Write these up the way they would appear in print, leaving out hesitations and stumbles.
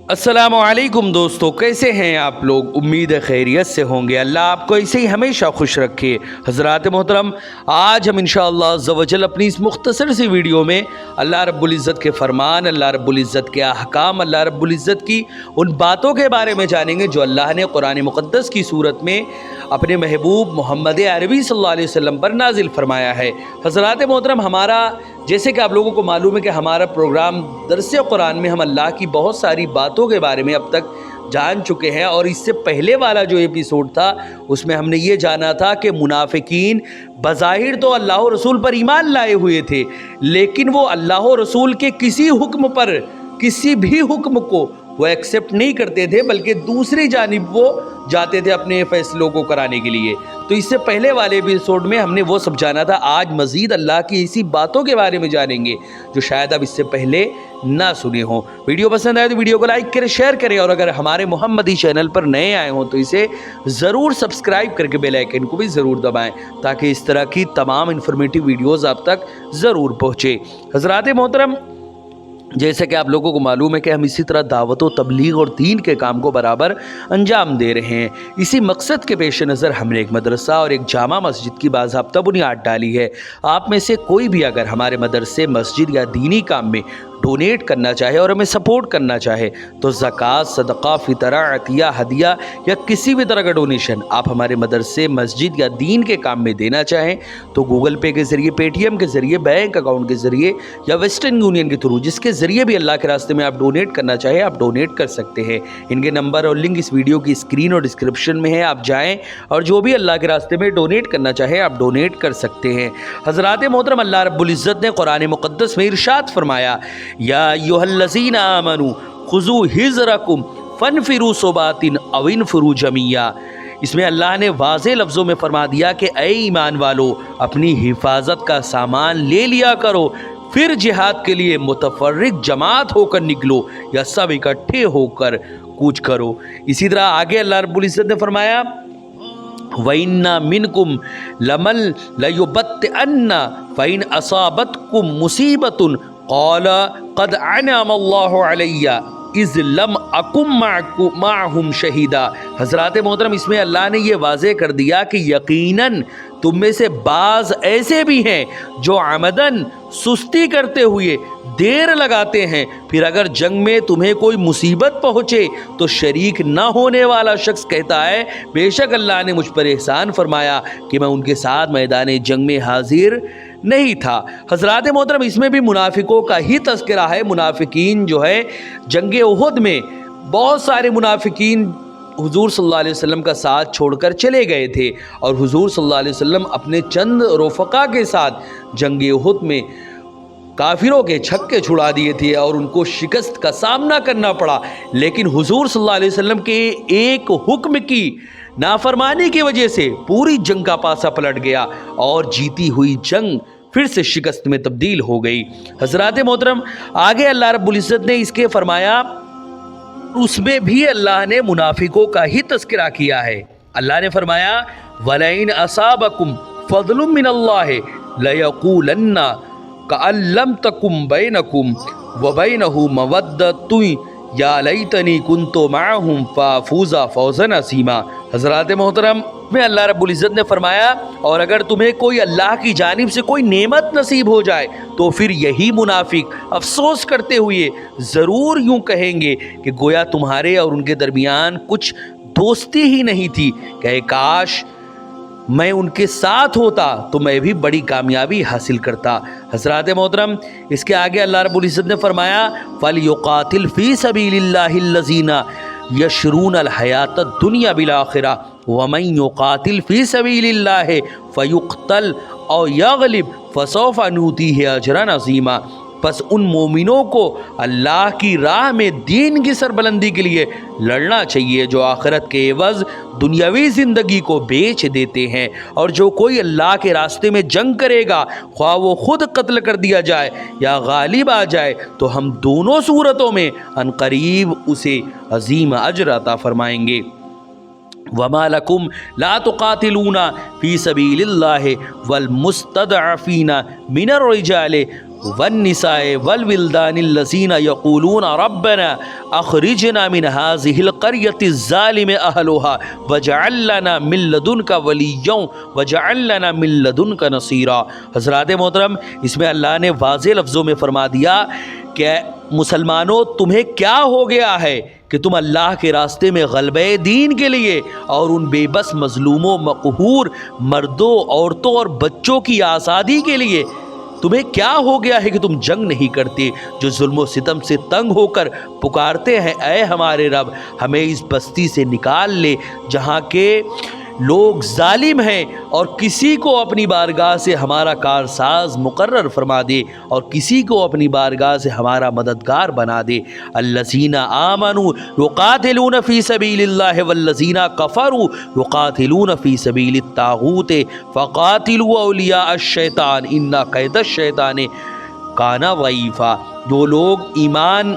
अस्सलामुअलैकुम दोस्तों, कैसे हैं आप लोग। उम्मीद है खैरियत से होंगे। अल्लाह आपको ऐसे ही हमेशा खुश रखे। हज़रात मोहतरम, आज हम इंशाअल्लाह अज़्ज़ व जल अपनी इस मुख्तसर सी वीडियो में अल्लाह रब्बुल इज़्ज़त के फ़रमान, अल्लाह रब्बुल इज़्ज़त के अहकाम, अल्लाह रब्बुल इज़्ज़त की उन बातों के बारे में जानेंगे जो अल्लाह ने कुरान मुक़द्दस की सूरत में अपने महबूब मोहम्मद अरबी सल्लल्लाहु अलैहि वसल्लम पर नाजिल फरमाया है। हज़रात मोहतरम, हमारा जैसे कि आप लोगों को मालूम है कि हमारा प्रोग्राम दरस कुरान में हम अल्लाह की बहुत सारी बातों के बारे में अब तक जान चुके हैं, और इससे पहले वाला जो एपिसोड था उसमें हमने ये जाना था कि मुनाफिकीन बज़ाहिर तो अल्लाह और रसूल पर ईमान लाए हुए थे, लेकिन वो अल्लाह और रसूल के किसी हुक्म पर, किसी भी हुक्म को वो एक्सेप्ट नहीं करते थे, बल्कि दूसरी जानिब वो जाते थे अपने फैसलों को कराने के लिए। तो इससे पहले वाले एपिसोड में हमने वो सब जाना था। आज मज़ीद अल्लाह की इसी बातों के बारे में जानेंगे जो शायद अब इससे पहले ना सुने हों। वीडियो पसंद आए तो वीडियो को लाइक करें, शेयर करें, और अगर हमारे मोहम्मदी चैनल पर नए आए हों तो इसे ज़रूर सब्सक्राइब करके बेल आइकन को भी ज़रूर दबाएं, ताकि इस तरह की तमाम इन्फॉर्मेटिव वीडियोज़ आप तक ज़रूर पहुँचे। हज़रात मोहतरम, जैसे कि आप लोगों को मालूम है कि हम इसी तरह दावत व तबलीग और दीन के काम को बराबर अंजाम दे रहे हैं। इसी मकसद के पेश नज़र हमने एक मदरसा और एक जामा मस्जिद की बाज़ाब्ता बुनियाद डाली है। आप में से कोई भी अगर हमारे मदरसे, मस्जिद या दीनी काम में डोनेट करना चाहे और हमें सपोर्ट करना चाहे तो ज़कात, सदक़ा, फ़ितरा, अतिया, हदिया या किसी भी तरह का डोनेशन आप हमारे मदरसे, मस्जिद या दीन के काम में देना चाहें तो गूगल पे के ज़रिए, पेटीएम के ज़रिए, बैंक अकाउंट के ज़रिए या वेस्टर्न यूनियन के थ्रू, जिसके ज़रिए भी अल्लाह के रास्ते में आप डोनेट करना चाहें आप डोनेट कर सकते हैं। इनके नंबर और लिंक इस वीडियो की स्क्रीन और डिस्क्रिप्शन में है। आप जाएँ और जो भी अल्लाह के रास्ते में डोनेट करना चाहें आप डोनेट कर सकते हैं। हज़रात मोहतरम, अल्लाह रब्बुल इज़्ज़त ने कुरान मुक़द्दस में इरशाद फरमाया, या अय्युहल्लज़ीना आमनू खुज़ू हिज़्रकुम फनफिरू सुबातिन अव इनफिरू जमिया। इसमें अल्लाह ने वाज़े लफ्ज़ों में फरमा दिया कि ऐ ईमान वालो, अपनी हिफाजत का सामान ले लिया करो, फिर जिहाद के लिए मुतफर्रिक जमात होकर निकलो या सब इकट्ठे होकर कूच करो। इसी तरह आगे अल्लाह रब्बुल इज़्ज़त ने फरमाया, वइन्ना मिनकुम लमल लयुबत्तिअन्ना फ़इन असाबतकुम मुसीबतुन क़ाला क़द अनअमल्लाहु अलैया इज़ लम अकुम माअहुम शहीदा। हज़रात मोहतरम, इसमें अल्लाह ने ये वाज़े कर दिया कि यकीनन तुम में से बाज़ ऐसे भी हैं जो आमदन सुस्ती करते हुए देर लगाते हैं, फिर अगर जंग में तुम्हें कोई मुसीबत पहुँचे तो शरीक न होने वाला शख्स कहता है, बेशक अल्लाह ने मुझ पर एहसान फरमाया कि मैं उनके साथ मैदान जंग में हाजिर नहीं था। हज़रात मोहतरम, इसमें भी मुनाफिकों का ही तज़किरा है। मुनाफिकीन जो है, जंग उहद में बहुत सारे मुनाफिकीन हुजूर सल्लल्लाहु अलैहि वसल्लम का साथ छोड़कर चले गए थे, और हुजूर सल्लल्लाहु अलैहि वसल्लम अपने चंद रफ़क़ा के साथ जंग उहद में काफिरों के छक्के छुड़ा दिए थे और उनको शिकस्त का सामना करना पड़ा। लेकिन हुजूर सल्लल्लाहु अलैहि वसल्लम के एक हुक्म की नाफरमानी की वजह से पूरी जंग का पासा पलट गया और जीती हुई जंग फिर से शिकस्त में तब्दील हो गई। हज़रात मोहतरम, आगे अल्लाह रब्बुल इज़्ज़त ने इसके फरमाया, उसमें भी अल्लाह ने मुनाफिकों का ही तज़किरा किया है। अल्लाह ने फरमाया, वलइन असाबकुम फ़ज़लुम मिनल्लाहि लयक़ूलन्ना कअल्लम तकुम बैनकुम व बैनहु मवद्दतुन या लैतनी कुन्तु माअहुम फ़ाफ़ूज़ा फ़ौज़न असीमा। हज़रात मोहतरम, में अल्लाह रब्बुल इज़्ज़त ने फरमाया, और अगर तुम्हें कोई अल्लाह की जानिब से कोई नेमत नसीब हो जाए तो फिर यही मुनाफिक अफसोस करते हुए ज़रूर यूँ कहेंगे कि गोया तुम्हारे और उनके दरमियान कुछ दोस्ती ही नहीं थी, कहे काश मैं उनके साथ होता तो मैं भी बड़ी कामयाबी हासिल करता। हज़रात मोहतरम, इसके आगे अल्लाह रब्बुल इज़्ज़त ने फरमाया, फ़लयुक़ातिल फ़ी सबीलिल्लाहिल्लज़ीना यशरूनल हयातद दुनिया बिल आखिरा वमन युक़ातिल फ़ी सबीलिल्लाहि फ़युक़तल औ यग़लिब फ़सौफ़ नूतीहि अजरन अज़ीमा। बस उन मोमिनों को अल्लाह की राह में दीन की सरबलंदी के लिए लड़ना चाहिए जो आखिरत के एवज़ दुनियावी ज़िंदगी को बेच देते हैं, और जो कोई अल्लाह के रास्ते में जंग करेगा, ख्वाह वो खुद कत्ल कर दिया जाए या गालिब आ जाए, तो हम दोनों सूरतों में अनकरीब उसे अजीम अजर अता फरमाएंगे। वमा लकुम ला तुक़ातिलूना फ़ी सबीलिल्लाहि वल मुस्तदअफ़ीना मिनर रिजालि والنساء والولدان الذین یقولون ربنا اخرجنا من هذه القرية الظالم اهلها واجعل لنا من لدنك وليا واجعل لنا من لدنك نصيرا۔ حضرات محترم، اس میں اللہ نے واضح لفظوں میں فرما دیا کہ مسلمانوں تمہیں کیا ہو گیا ہے کہ تم اللہ کے راستے میں غلبہ دین کے لیے اور ان بے بس مظلوموں، مقہور مردوں، عورتوں اور بچوں کی آزادی کے لیے تمہیں کیا ہو گیا ہے کہ تم جنگ نہیں کرتے، جو ظلم و ستم سے تنگ ہو کر پکارتے ہیں اے ہمارے رب ہمیں اس بستی سے نکال لے جہاں کے لوگ ظالم ہیں، اور کسی کو اپنی بارگاہ سے ہمارا کارساز مقرر فرما دے اور کسی کو اپنی بارگاہ سے ہمارا مددگار بنا دے۔ الذین آمنوا یقاتلون فی سبیل اللہ والذین کفروا یقاتلون فی سبیل الطاغوت فقاتلوا اولیاء الشیطان ان کید الشیطان کان ضعیفا۔ جو لوگ ایمان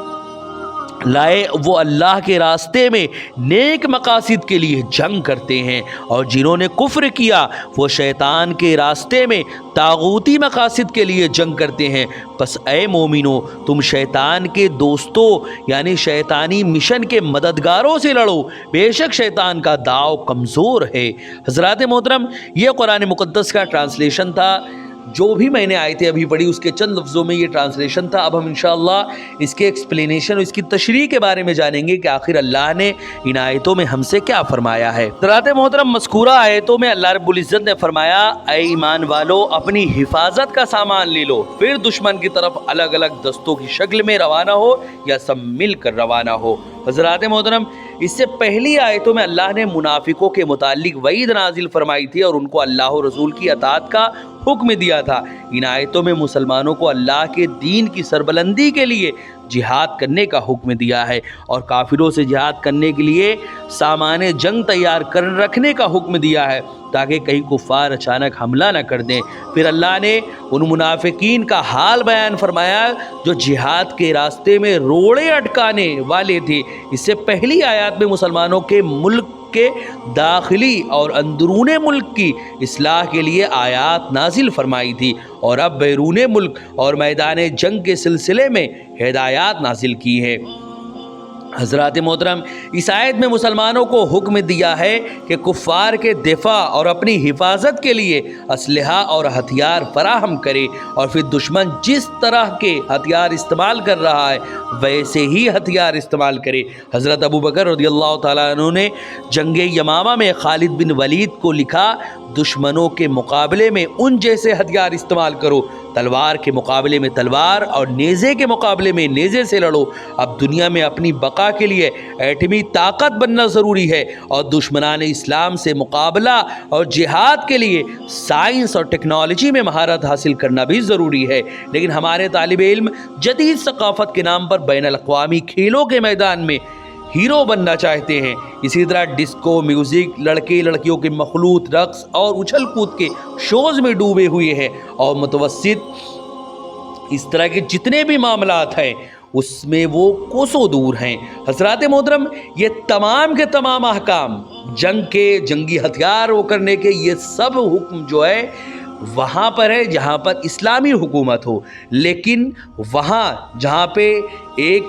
لائے وہ اللہ کے راستے میں نیک مقاصد کے لیے جنگ کرتے ہیں، اور جنہوں نے کفر کیا وہ شیطان کے راستے میں طاغوتی مقاصد کے لیے جنگ کرتے ہیں۔ پس اے مومنو تم شیطان کے دوستوں یعنی شیطانی مشن کے مددگاروں سے لڑو، بے شک شیطان کا داؤ کمزور ہے۔ حضرات محترم، یہ قرآن مقدس کا ٹرانسلیشن تھا، جو بھی میں نے آیتیں ابھی پڑھی اس کے چند لفظوں میں یہ ٹرانسلیشن تھا۔ اب ہم انشاءاللہ اس کے ایکسپلینیشن اور اس کی تشریح کے بارے میں جانیں گے کہ آخر اللہ نے ان آیتوں میں ہم سے کیا فرمایا ہے۔ حضرات محترم، مذکورہ آیتوں میں اللہ رب العزت نے فرمایا اے ایمان والو اپنی حفاظت کا سامان لے لو، پھر دشمن کی طرف الگ الگ دستوں کی شکل میں روانہ ہو یا سب مل کر روانہ ہو۔ حضرات محترم، اس سے پہلی آیتوں میں اللہ نے منافقوں کے متعلق وعید نازل فرمائی تھی اور ان کو اللہ و رسول کی اطاعت کا حکم دیا تھا۔ ان آیتوں میں مسلمانوں کو اللہ کے دین کی سربلندی کے لیے جہاد کرنے کا حکم دیا ہے اور کافروں سے جہاد کرنے کے لیے سامان جنگ تیار کر رکھنے کا حکم دیا ہے تاکہ کہیں کفار اچانک حملہ نہ کر دیں۔ پھر اللہ نے ان منافقین کا حال بیان فرمایا جو جہاد کے راستے میں روڑے اٹکانے والے تھے۔ اس سے پہلی آیات میں مسلمانوں کے ملک کے داخلی اور اندرون ملک کی اصلاح کے لیے آیات نازل فرمائی تھی، اور اب بیرون ملک اور میدان جنگ کے سلسلے میں ہدایات نازل کی ہے۔ حضرات محترم، اس آیت میں مسلمانوں کو حکم دیا ہے کہ کفار کے دفاع اور اپنی حفاظت کے لیے اسلحہ اور ہتھیار فراہم کرے، اور پھر دشمن جس طرح کے ہتھیار استعمال کر رہا ہے ویسے ہی ہتھیار استعمال کرے۔ حضرت ابو بکر رضی اللہ تعالیٰ عنہ نے جنگ یمامہ میں خالد بن ولید کو لکھا دشمنوں کے مقابلے میں ان جیسے ہتھیار استعمال کرو، تلوار کے مقابلے میں تلوار اور نیزے کے مقابلے میں نیزے سے لڑو۔ اب دنیا میں اپنی بقا کے لیے ایٹمی طاقت بننا ضروری ہے، اور دشمنان اسلام سے مقابلہ اور جہاد کے لیے سائنس اور ٹیکنالوجی میں مہارت حاصل کرنا بھی ضروری ہے۔ لیکن ہمارے طالب علم جدید ثقافت کے نام پر بین الاقوامی کھیلوں کے میدان میں ہیرو بننا چاہتے ہیں۔ اسی طرح ڈسکو میوزک، لڑکے لڑکیوں کے مخلوط رقص اور اچھل کود کے شوز میں ڈوبے ہوئے ہیں، اور متوسط اس طرح کے جتنے بھی معاملات ہیں اس میں وہ کوسوں دور ہیں۔ حضرات محترم، یہ تمام کے تمام احکام جنگ کے، جنگی ہتھیار وہ کرنے کے، یہ سب حکم جو ہے وہاں پر ہے جہاں پر اسلامی حکومت ہو، لیکن وہاں جہاں پہ ایک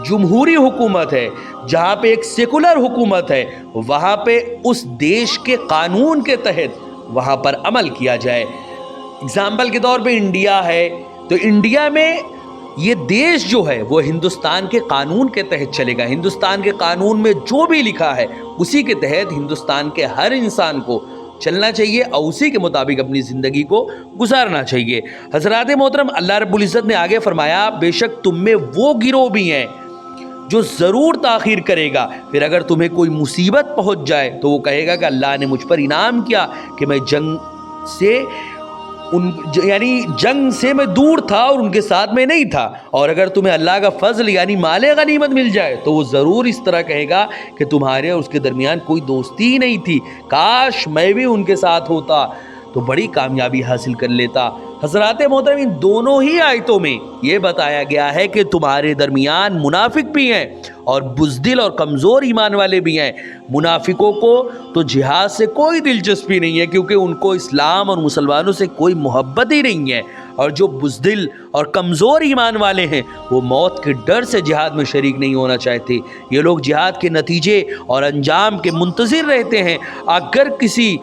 جمہوری حکومت ہے، جہاں پہ ایک سیکولر حکومت ہے، وہاں پہ اس دیش کے قانون کے تحت وہاں پر عمل کیا جائے۔ اگزامپل کے طور پہ انڈیا ہے، تو انڈیا میں یہ دیش جو ہے وہ ہندوستان کے قانون کے تحت چلے گا۔ ہندوستان کے قانون میں جو بھی لکھا ہے اسی کے تحت ہندوستان کے ہر انسان کو چلنا چاہیے اور اسی کے مطابق اپنی زندگی کو گزارنا چاہیے۔ حضرات محترم، اللہ رب العزت نے آگے فرمایا بے شک تم میں وہ گروہ بھی ہیں جو ضرور تاخیر کرے گا، پھر اگر تمہیں کوئی مصیبت پہنچ جائے تو وہ کہے گا کہ اللہ نے مجھ پر انعام کیا کہ میں جنگ سے میں دور تھا اور ان کے ساتھ میں نہیں تھا، اور اگر تمہیں اللہ کا فضل یعنی مال غنیمت مل جائے تو وہ ضرور اس طرح کہے گا کہ تمہارے اور اس کے درمیان کوئی دوستی ہی نہیں تھی، کاش میں بھی ان کے ساتھ ہوتا تو بڑی کامیابی حاصل کر لیتا۔ हज़रात मोहतरम, इन दोनों ही आयतों में ये बताया गया है कि तुम्हारे दरमियान मुनाफिक भी हैं और बुज़दिल और कमज़ोर ईमान वाले भी हैं। मुनाफिकों को तो जिहाद से कोई दिलचस्पी नहीं है, क्योंकि उनको इस्लाम और मुसलमानों से कोई मोहब्बत ही नहीं है। और जो बुज़दिल और कमज़ोर ईमान वाले हैं वो मौत के डर से जिहाद में शरीक नहीं होना चाहते। ये लोग जिहाद के नतीजे और अंजाम के मुंतज़िर रहते हैं। अगर किसी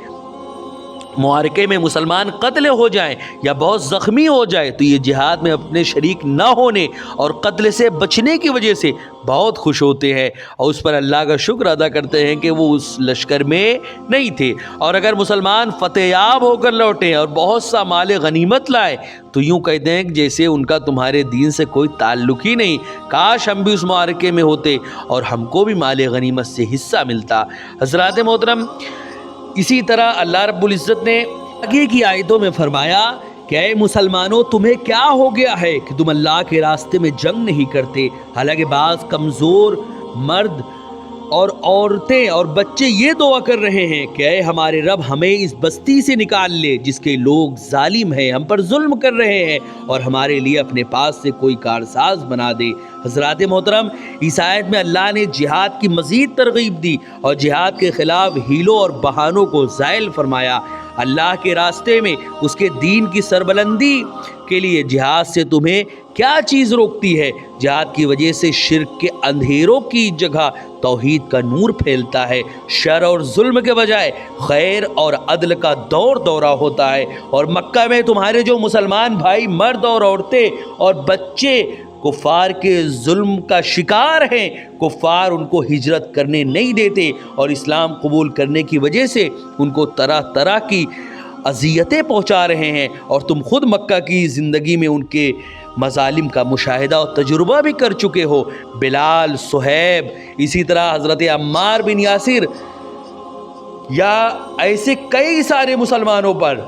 मुआरके में मुसलमान कत्ल हो जाए या बहुत ज़ख्मी हो जाए तो ये जिहाद में अपने शरीक न होने और कत्ल से बचने की वजह से बहुत खुश होते हैं और उस पर अल्लाह का शुक्र अदा करते हैं कि वो उस लश्कर में नहीं थे। और अगर मुसलमान फ़तेहयाब होकर लौटें और बहुत सा माल गनीमत लाए तो यूँ कहते हैं कि जैसे उनका तुम्हारे दीन से कोई ताल्लुक़ ही नहीं। काश हम भी उस मुआरके में होते और हमको भी माल गनीमत से हिस्सा मिलता। हज़रात मोहतरम, इसी तरह अल्लाह रब्बुल इज़्ज़त ने आगे की आयतों में फरमाया कि ऐ मुसलमानों, तुम्हें क्या हो गया है कि तुम अल्लाह के रास्ते में जंग नहीं करते। हालांकि बाज़ कमज़ोर मर्द और औरतें और बच्चे ये दुआ कर रहे हैं कि ऐ हमारे रब, हमें इस बस्ती से निकाल ले जिसके लोग जालिम हैं, हम पर जुल्म कर रहे हैं, और हमारे लिए अपने पास से कोई कारसाज बना दे। हज़रात मोहतरम, इस आयत में अल्लाह ने जिहाद की मज़ीद तरगीब दी और जिहाद के ख़िलाफ़ हीलों और बहानों को ज़ाइल फरमाया। अल्लाह के रास्ते में उसके दीन की सरबलंदी के लिए जिहाद से तुम्हें क्या चीज़ रोकती है? जिहाद की वजह से शिर्क के अंधेरों की जगह तौहीद का नूर फैलता है। शर और जुल्म के बजाय खैर और अदल का दौर दौरा होता है। और मक्का में तुम्हारे जो मुसलमान भाई मर्द और औरतें और बच्चे कुफ़ार के जुल्म का शिकार हैं, कुफ़ार उनको हिजरत करने नहीं देते और इस्लाम कबूल करने की वजह से उनको तरह तरह की अज़ियतें पहुंचा रहे हैं। और तुम खुद मक्का की ज़िंदगी में उनके मज़ालिम का मुशाहिदा और तजुर्बा भी कर चुके हो। बिलाल, सुहैब, इसी तरह हज़रत अम्मार बिन यासिर या ऐसे कई सारे मुसलमानों पर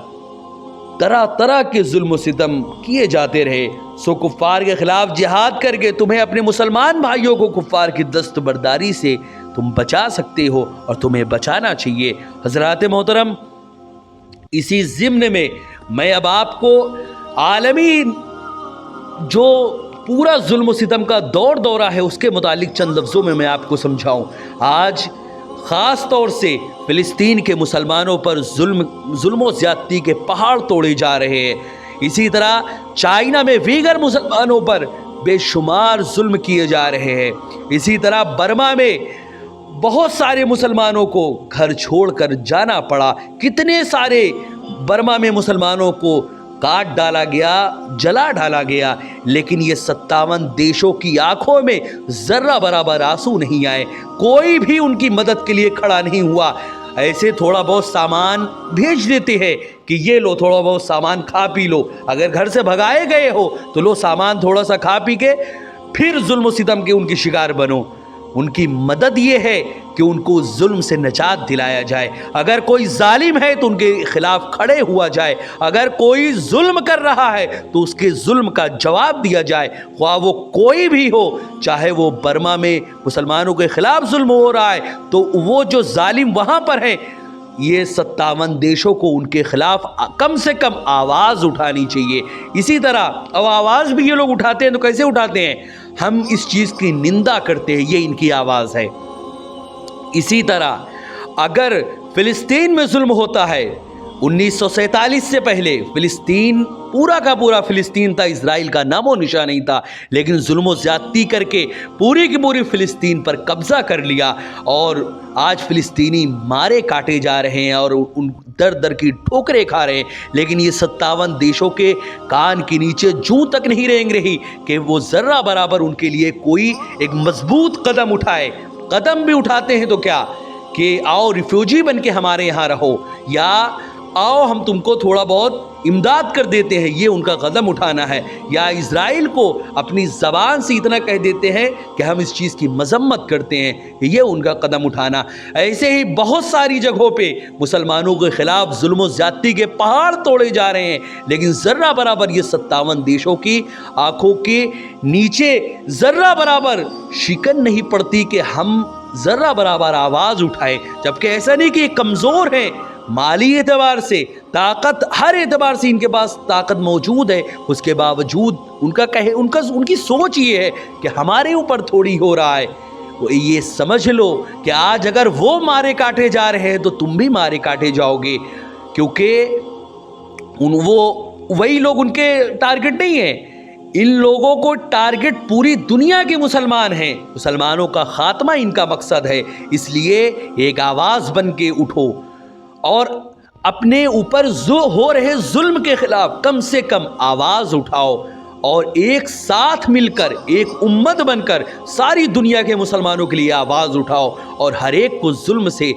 तरह तरह के जुल्म सितम किए जाते रहे। सो कुफ़ार के ख़िलाफ़ जिहाद करके तुम्हें अपने मुसलमान भाइयों को कुफ़ार की दस्तबरदारी से तुम बचा सकते हो और तुम्हें बचाना चाहिए। हज़रात मोहतरम, इसी ज़िम्न में मैं अब आपको आलमी जो पूरा जुल्म सितम का दौर दौरा है उसके मुतालिक चंद लफ्ज़ों में मैं आपको समझाऊं। आज ख़ास तौर से फ़िलिस्तीन के मुसलमानों पर जुल्म ज़्यादती के पहाड़ तोड़े जा रहे हैं। इसी तरह चाइना में दीगर मुसलमानों पर बेशुमार जुल्म किए जा रहे हैं। इसी तरह बर्मा में बहुत सारे मुसलमानों को घर छोड़कर जाना पड़ा। कितने सारे बर्मा में मुसलमानों को काट डाला गया, जला डाला गया, लेकिन ये 57 देशों की आंखों में ज़र्रा बराबर आंसू नहीं आए। कोई भी उनकी मदद के लिए खड़ा नहीं हुआ। ऐसे थोड़ा बहुत सामान भेज देते हैं कि ये लो, थोड़ा बहुत सामान खा पी लो। अगर घर से भगाए गए हो तो लो सामान थोड़ा सा खा पी के फिर जुल्म सितम के उनकी शिकार बनो। उनकी मदद ये है कि उनको जुल्म से निजात दिलाया जाए। अगर कोई जालिम है तो उनके खिलाफ खड़े हुआ जाए। अगर कोई जुल्म कर रहा है तो उसके जुल्म का जवाब दिया जाए, ख्वाह वो कोई भी हो। चाहे वो बर्मा में मुसलमानों के खिलाफ जुल्म हो रहा है तो वो जो जालिम वहाँ पर है, ये 57 देशों को उनके खिलाफ कम से कम आवाज़ उठानी चाहिए। इसी तरह अब आवाज़ भी ये लोग उठाते हैं तो कैसे उठाते हैं? हम इस चीज़ की निंदा करते हैं, ये इनकी आवाज़ है। इसी तरह अगर फ़िलिस्तीन में जुल्म होता है, 1947 से पहले फ़िलिस्तीन पूरा का पूरा फ़िलिस्तीन था, इज़राइल का नामो निशान नहीं था, लेकिन जुल्म ज़्यादती करके पूरी की पूरी फ़िलिस्तीन पर कब्ज़ा कर लिया और आज फ़िलिस्तीनी मारे काटे जा रहे हैं और उन दर दर की ठोकरें खा रहे हैं। लेकिन ये 57 देशों के कान के नीचे जूं तक नहीं रेंग रही कि वो ज़र्रा बराबर उनके लिए कोई एक मजबूत कदम उठाए। कदम भी उठाते हैं तो क्या कि आओ रिफ्यूजी बन के हमारे यहाँ रहो, या आओ हम तुमको थोड़ा बहुत इमदाद कर देते हैं, ये उनका कदम उठाना है। या इज़राइल को अपनी ज़बान से इतना कह देते हैं कि हम इस चीज़ की मजम्मत करते हैं, ये उनका कदम उठाना। ऐसे ही बहुत सारी जगहों पे मुसलमानों के ख़िलाफ़ जुल्म ज़्यादती के पहाड़ तोड़े जा रहे हैं, लेकिन ज़र्रा बराबर ये 57 देशों की आँखों के नीचे ज़र्रा बराबर शिकन नहीं पड़ती कि हम ज़र्रा बराबर आवाज़ उठाएं। जबकि ऐसा नहीं कि ये कमज़ोर हैं, माली एतबार से ताकत, हर एतबार से इनके पास ताकत मौजूद है, उसके बावजूद उनकी सोच ये है कि हमारे ऊपर थोड़ी हो रहा है। ये समझ लो कि आज अगर वो मारे काटे जा रहे हैं तो तुम भी मारे काटे जाओगे, क्योंकि वो वही लोग उनके टारगेट नहीं है। इन लोगों को टारगेट पूरी दुनिया के मुसलमान हैं, मुसलमानों का खात्मा इनका मकसद है। इसलिए एक आवाज़ बन के उठो और अपने ऊपर हो रहे जुल्म के खिलाफ कम से कम आवाज़ उठाओ और एक साथ मिलकर, एक उम्मत बनकर सारी दुनिया के मुसलमानों के लिए आवाज़ उठाओ और हर एक को जुल्म से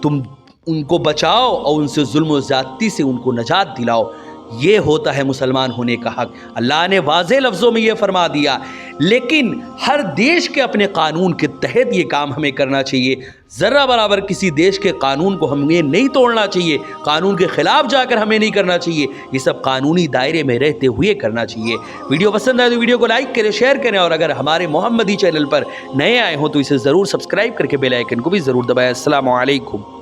तुम उनको बचाओ और उनसे जुल्म और ज़्यादती से उनको नजात दिलाओ। ये होता है मुसलमान होने का हक। अल्लाह ने वाज़े लफ्ज़ों में ये फरमा दिया, लेकिन हर देश के अपने कानून के तहत ये काम हमें करना चाहिए। ज़र्रा बराबर किसी देश के कानून को हमें नहीं तोड़ना चाहिए, कानून के ख़िलाफ़ जाकर हमें नहीं करना चाहिए, ये सब कानूनी दायरे में रहते हुए करना चाहिए। वीडियो पसंद आए तो वीडियो को लाइक करें, शेयर करें और अगर हमारे मोहम्मदी चैनल पर नए आए हों तो इसे ज़रूर सब्सक्राइब करके बेल आइकन को भी ज़रूर दबाएं। अस्सलामु अलैकुम।